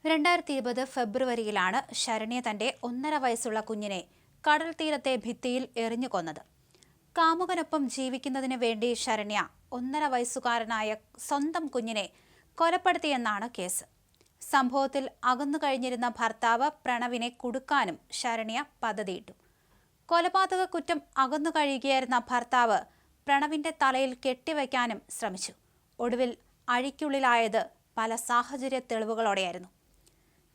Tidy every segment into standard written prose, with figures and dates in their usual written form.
2020 ഫെബ്രുവരിയിലാണ് ശരണ്യ തന്റെ 1.5 വയസ്സുള്ള കുഞ്ഞിനെ കടൽ തീരത്തെ ഭിത്തിയിൽ എറിഞ്ഞു കൊന്നത്. കാമുകനൊപ്പം ജീവിക്കുന്നതിന് വേണ്ടി ശരണ്യ 1.5 വയസ്സുകാരനായ സ്വന്തം കുഞ്ഞിനെ കൊലപ്പെടുത്തിയെന്നാണ് കേസ്. സംഭവത്തിൽ അകന്നു കഴിഞ്ഞിരുന്ന ഭർത്താവ് പ്രണവിനെ കുടുക്കാനും ശരണ്യ പദ്ധതിയിട്ടു. കൊലപാതക കുറ്റം അകന്നു കഴിയുകയായിരുന്ന ഭർത്താവ് പ്രണവിന്റെ തലയിൽ കെട്ടിവയ്ക്കാനും ശ്രമിച്ചു. ഒടുവിൽ അഴിക്കുള്ളിലായത് പല സാഹചര്യ തെളിവുകളോടെയായിരുന്നു.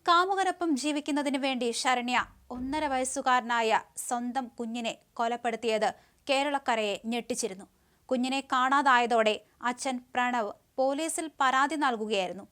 കാമുകനൊപ്പം ജീവിക്കുന്നതിന് വേണ്ടി ശരണ്യ 1.5 വയസ്സുകാരനായ സ്വന്തം കുഞ്ഞിനെ കൊലപ്പെടുത്തിയത് കേരളക്കരയെ ഞെട്ടിച്ചിരുന്നു. കുഞ്ഞിനെ കാണാതായതോടെ അച്ഛൻ പ്രണവ് പോലീസിൽ പരാതി നൽകുകയായിരുന്നു.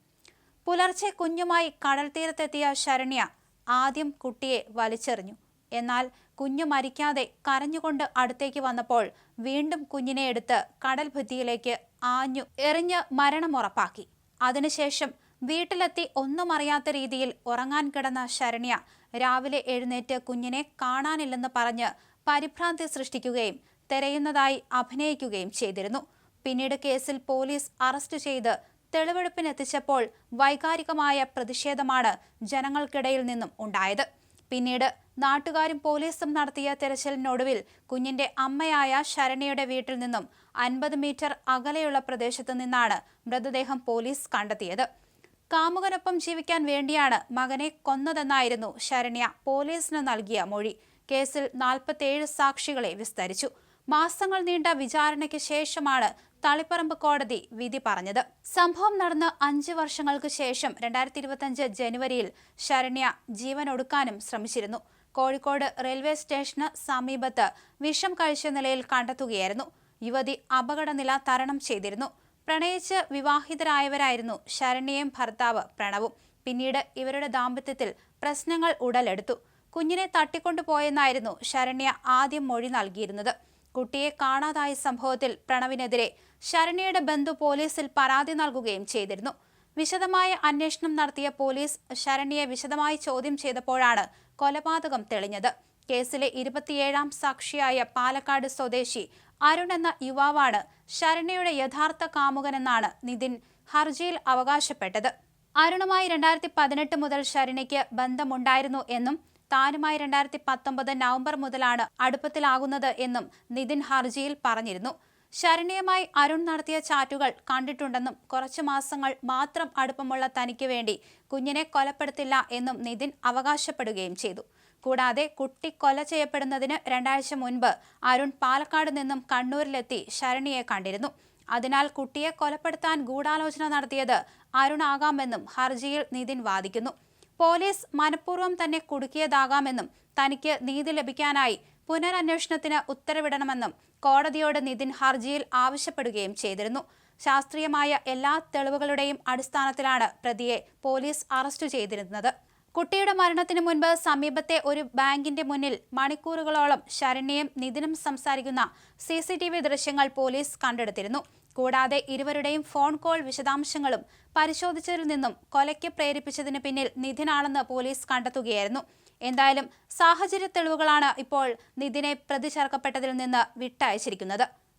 പുലർച്ചെ കുഞ്ഞുമായി കടൽ തീരത്തെത്തിയ ശരണ്യ ആദ്യം കുട്ടിയെ വലിച്ചെറിഞ്ഞു. എന്നാൽ കുഞ്ഞു മരിക്കാതെ കരഞ്ഞുകൊണ്ട് അടുത്തേക്ക് വന്നപ്പോൾ വീണ്ടും കുഞ്ഞിനെ എടുത്ത് കടൽ ഭിത്തിയിലേക്ക് ആഞ്ഞു എറിഞ്ഞ് മരണമുറപ്പാക്കി. അതിനുശേഷം വീട്ടിലെത്തി ഒന്നും അറിയാത്ത രീതിയിൽ ഉറങ്ങാൻ കിടന്ന ശരണ്യ രാവിലെ എഴുന്നേറ്റ് കുഞ്ഞിനെ കാണാനില്ലെന്ന് പറഞ്ഞ് പരിഭ്രാന്തി സൃഷ്ടിക്കുകയും തിരയുന്നതായി അഭിനയിക്കുകയും ചെയ്തിരുന്നു. പിന്നീട് കേസിൽ പോലീസ് അറസ്റ്റ് ചെയ്ത് തെളിവെടുപ്പിനെത്തിച്ചപ്പോൾ വൈകാരികമായ പ്രതിഷേധമാണ് ജനങ്ങൾക്കിടയിൽ നിന്നും ഉണ്ടായത്. പിന്നീട് നാട്ടുകാരും പോലീസും നടത്തിയ തെരച്ചിലിനൊടുവിൽ കുഞ്ഞിന്റെ അമ്മയായ ശരണ്യയുടെ വീട്ടിൽ നിന്നും 50 മീറ്റർ അകലെയുള്ള പ്രദേശത്തു നിന്നാണ് മൃതദേഹം പോലീസ് കണ്ടെത്തിയത്. കാമുകനൊപ്പം ജീവിക്കാൻ വേണ്ടിയാണ് മകനെ കൊന്നതെന്നായിരുന്നു ശരണ്യ പോലീസിന് നൽകിയ മൊഴി. കേസിൽ 47 സാക്ഷികളെ വിസ്തരിച്ചു. മാസങ്ങൾ നീണ്ട വിചാരണയ്ക്ക് ശേഷമാണ് തളിപ്പറമ്പ് കോടതി വിധി പറഞ്ഞത്. സംഭവം നടന്ന് 5 വർഷങ്ങൾക്ക് ശേഷം 2025 ജനുവരിയിൽ ശരണ്യ ജീവനൊടുക്കാനും ശ്രമിച്ചിരുന്നു. കോഴിക്കോട് റെയിൽവേ സ്റ്റേഷന് സമീപത്ത് വിഷം കഴിച്ച നിലയിൽ കണ്ടെത്തുകയായിരുന്നു. യുവതി അപകടനില തരണം ചെയ്തിരുന്നു. പ്രണയിച്ച് വിവാഹിതരായവരായിരുന്നു ശരണ്യയും ഭർത്താവ് പ്രണവും. പിന്നീട് ഇവരുടെ ദാമ്പത്യത്തിൽ പ്രശ്നങ്ങൾ ഉടലെടുത്തു. കുഞ്ഞിനെ തട്ടിക്കൊണ്ടുപോയെന്നായിരുന്നു ശരണ്യ ആദ്യം മൊഴി നൽകിയിരുന്നത്. കുട്ടിയെ കാണാതായ സംഭവത്തിൽ പ്രണവിനെതിരെ ശരണ്യയുടെ ബന്ധു പോലീസിൽ പരാതി നൽകുകയും ചെയ്തിരുന്നു. വിശദമായ അന്വേഷണം നടത്തിയ പോലീസ് ശരണ്യയെ വിശദമായി ചോദ്യം ചെയ്തപ്പോഴാണ് കൊലപാതകം തെളിഞ്ഞത്. കേസിലെ 27ാം സാക്ഷിയായ പാലക്കാട് സ്വദേശി അരുൺ എന്ന യുവാവാണ് ശരണ്യയുടെ യഥാർത്ഥ കാമുകനെന്നാണ് നിതിൻ ഹർജിയിൽ അവകാശപ്പെട്ടത്. അരുണുമായി 2018 മുതൽ ശരണ്യയ്ക്ക് ബന്ധമുണ്ടായിരുന്നു എന്നും താനുമായി 2019 നവംബർ മുതലാണ് അടുപ്പത്തിലാകുന്നത് എന്നും നിതിൻ ഹർജിയിൽ പറഞ്ഞിരുന്നു. ശരണ്യയുമായി അരുൺ നടത്തിയ ചാറ്റുകൾ കണ്ടിട്ടുണ്ടെന്നും കുറച്ചു മാസങ്ങൾ മാത്രം അടുപ്പമുള്ള തനിക്ക് വേണ്ടി കുഞ്ഞിനെ കൊലപ്പെടുത്തില്ല എന്നും നിതിൻ അവകാശപ്പെടുകയും ചെയ്തു. കൂടാതെ കുട്ടി കൊല ചെയ്യപ്പെടുന്നതിന് 2 ആഴ്ച മുൻപ് അരുൺ പാലക്കാട് നിന്നും കണ്ണൂരിലെത്തി ശരണ്യയെ കണ്ടിരുന്നു. അതിനാൽ കുട്ടിയെ കൊലപ്പെടുത്താൻ ഗൂഢാലോചന നടത്തിയത് അരുണാകാമെന്നും ഹർജിയിൽ നിതിൻ വാദിക്കുന്നു. പോലീസ് മനഃപൂർവ്വം തന്നെ കുടുക്കിയതാകാമെന്നും തനിക്ക് നീതി ലഭിക്കാനായി പുനരന്വേഷണത്തിന് ഉത്തരവിടണമെന്നും കോടതിയോട് നിതിൻ ഹർജിയിൽ ആവശ്യപ്പെടുകയും ചെയ്തിരുന്നു. ശാസ്ത്രീയമായ എല്ലാ തെളിവുകളുടെയും അടിസ്ഥാനത്തിലാണ് പ്രതിയെ പോലീസ് അറസ്റ്റ് ചെയ്തിരുന്നത്. കുട്ടിയുടെ മരണത്തിന് മുൻപ് സമീപത്തെ ഒരു ബാങ്കിന്റെ മുന്നിൽ മണിക്കൂറുകളോളം ശരണ്യയും നിതിനും സംസാരിക്കുന്ന CCTV ദൃശ്യങ്ങൾ പോലീസ് കണ്ടെടുത്തിരുന്നു. കൂടാതെ ഇരുവരുടെയും ഫോൺ കോൾ വിശദാംശങ്ങളും പരിശോധിച്ചതിൽ നിന്നും കൊലയ്ക്ക് പ്രേരിപ്പിച്ചതിന് പിന്നിൽ നിതിനാണെന്ന് പോലീസ് കണ്ടെത്തുകയായിരുന്നു. എന്തായാലും സാഹചര്യ തെളിവുകളാണ് ഇപ്പോൾ നിതിനെ പ്രതി ചേർക്കപ്പെട്ടതിൽ നിന്ന് വിട്ടയച്ചിരിക്കുന്നത്.